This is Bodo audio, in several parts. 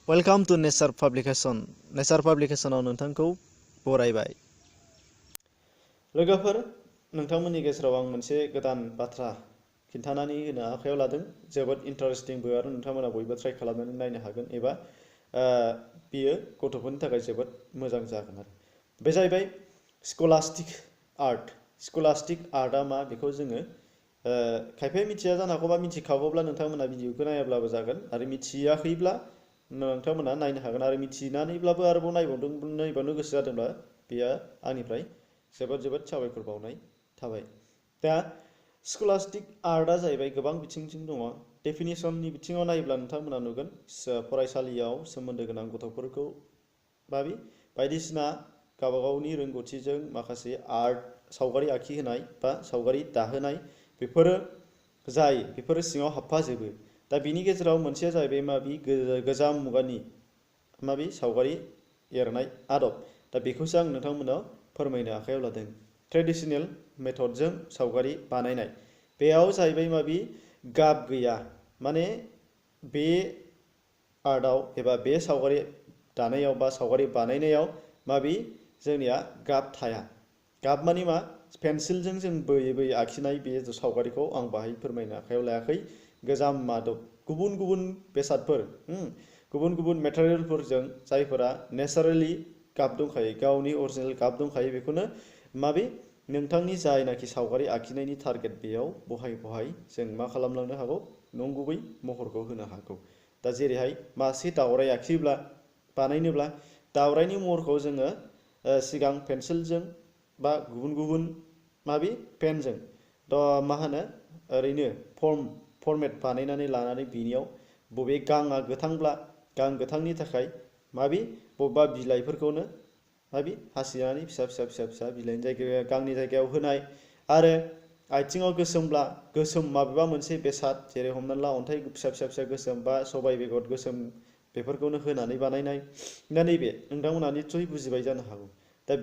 Welcome to nature publication. नेचार पाब्लिकेशनाव नोंथांखौ बरायबाय। लोगोफोर, नोंथांमोननि गेजेराव आं मोनसे गोदान बाथ्रा खिन्थानानै होनो आखायाव लादों। जोबोद इन्टारेस्टिंबो आरो नोंथांमोना बयबो ट्राइ खालामनानै नायनो हागोन एबा बियो गथ'फोरनि थाखाय जोबोद मोजां जागोन आरो बे जाहैबाय स्कलास्टिक आर्ट। स्कलास्टिक आर्टआ मा बेखौ जोङो खायफाया मिथिया जानो हागौ, बा मिथिखागौब्ला नोंथांमोना भिडिअखौ नायाब्लाबो जागोन, आरो मिथियाखैब्ला नोंथांमोना नायनो हागोन, आरो मिथिनानैब्लाबो आरोबाव नायबावनो गोसो जादोंब्ला बेयो आंनिफ्राय जोबोद जोबोद साबायखर बावनाय थाबाय। दा स्कलास्टिक आर्टआ जाहैबाय गोबां बिथिंथिं दङ। डेफिनेसननि बिथिङाव नायोब्ला नोंथांमोना नुगोन फरायसालियाव सोमोन्दो गोनां गथ'फोरखौ बायदिसिना गावबागावनि रोंगौथिजों माखासे आर्ट सावगारि आखिहोनाय बा सावगारि दाहोनाय बेफोरो सिङाव हाबफाजोबो। दा बिनि गेजेराव मोनसेया जाहैबाय गोजाम मुगानि सावगारि एरनाय आदब। दा बेखौसो आं नोंथांमोनाव फोरमायनो आखायाव लादों। ट्रेडिशनेल मेथडजों सावगारि बानायनाय। बेयाव जाहैबाय गाब गैया, माने बे आर्टआव एबा बे सावगारि दानायाव बा सावगारि बानायनायाव जोंनिया गाब थाया। गाब माने मा? पेन्सिलजों जों बोयै बोयै आखिनाय बे सावगारिखौ आं बाहाय फोरमायनो आखायाव लायाखै। गोजाम आदब, गुबुन गुबुन बेसादफोर, गुबुन गुबुन मेटेरियेलफोरजों जायफोरा नेचारेलि गाब दंखायो, गावनि अरिजिनेल गाब दंखायो, बेखौनो नोंथांनि जायनाखि सावगारि आखिनायनि टारगेट बेयाव बहाय जों मा खालामलांनो हागौ? नंगुबै महरखौ होनो हागौ। दा जेरैहाय मासे दावराय बानायनोब्ला दावरायनि महरखौ जोङो सिगां पेन्सिलजों बा गुबुन गुबुन पेनजों ओरैनो फर्मेट बानायनानै लानानै बिनियाव बबे गाङा गोथांब्ला गां गोथांनि थाखाय बबेबा बिलाइफोरखौनो हासिनानै फिसा फिसा बिलाइनि जायगायाव गांनि जायगायाव होनाय, आरो आथिङाव गोसोमब्ला गोसोम माबेबा मोनसे बेसाद, जेरै हमनानै ला अन्थाइ फिसा फिसा गोसोम बा सबाइ बेगर गोसोम, बेफोरखौनो होनानै बानायनाय। दा नैबे नोंथांमोना निस्सय बुजिबाय जानो हागौ। दा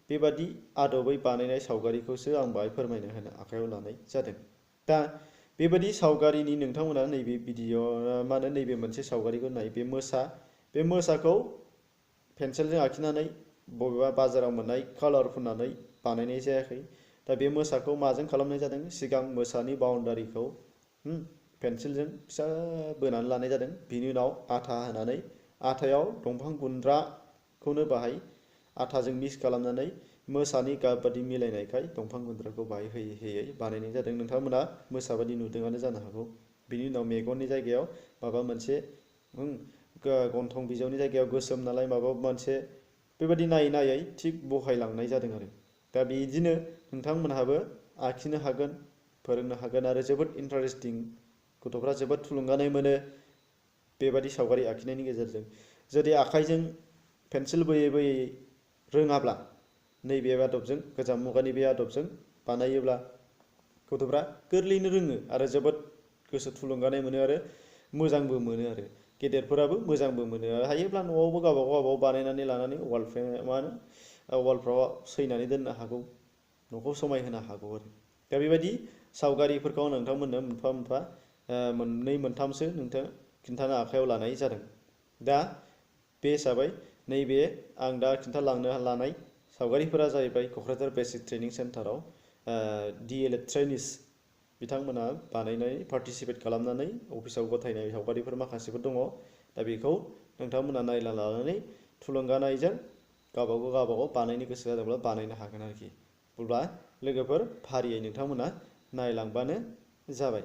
बेबादि आदबै बानायनाय सावगारिखौसो आं बाहाय फोरमायनो होनो आखायाव लानाय जादों। दा बेबायदि सावगारिनि नोंथांमोना नैबे भिडिअ नैबे मोनसे सावगारिखौ नाय। बे मोसाखौ पेन्सिलजों आखिनानै बबेबा बाजाराव मोननाय कालार फुननानै बानायनाय जायाखै। दा बे मोसाखौ माजों खालामनाय जादों? सिगां मोसानि बाउन्डारिखौ पेन्सिलजों फिसा बोनानै लानाय जादों। बिनि उनाव आथा होनानै, आथायाव दंफां गुन्द्राखौनो बाहाय आथाजों मिक्स खालामनानै मोसानि गाब बादि मिलायनायखाय दंफां गुन्द्राखौ बाहाय होयै होयै बानायनाय जादों। नोंथांमोना मोसा बादि नुदोंआनो जानो हागौ। बिनि उनाव मेगननि जायगायाव माबा मोनसे, गन्थं बिजौनि जायगायाव गोसोम नालाय माबा मोनसे, बेबायदि नायै थिग बहायलांनाय जादों आरो। दा बिदिनो नोंथांमोनहाबो आखिनो हागोन, फोरोंनो हागोन, आरो जोबोद इन्टारेस्टिं, गथ'फ्रा जोबोद थुलुंगानाय मोनो बेबादि सावगारि आखिनायनि गेजेरजों। जुदि आखाइजों पेन्सिल बोयै बोयै रोङाब्ला, नैबे आदबजों, गोजाम मुगानि बे आदबजों बानायोब्ला गथ'फ्रा गोरलैयैनो रोङो आरो जोबोद गोसो थुलुंगानाय मोनो, आरो मोजांबो मोनो, आरो गेदेरफोराबो मोजांबो मोनो। हायोब्ला न'आवबो गावबागाव बानायनानै लानानै वालफ्राव सैनानै दोननो हागौ, न'खौ समायहोनो हागौ आरो। दा बेबायदि सावगारिफोरखौ नोंथांमोननो मोनफा मोनफा मोननै मोनथामसो खिन्थानो आखायाव लानाय जादों। दा बे हिसाबै नैबे आं दा खिन्थालांनो लानाय सावगारिफोरा जाहैबाय क'क्राझार बेसिक ट्रेनिं सेन्टाराव DLED ट्रेनिस बिथांमोना बानायनाय, पार्टिसिपेट खालामनानै अफिसाव गथायनाय सावगारिफोर माखासेफोर दङ। दा बेखौ नोंथांमोना नायना लानानै थुलुंगानायजों गावबागाव बानायनो गोसो जादोंब्ला बानायनो हागोन आरोखि। अब्ला लोगोफोर, फारियै नोंथांमोना नायलांबानो जाबाय।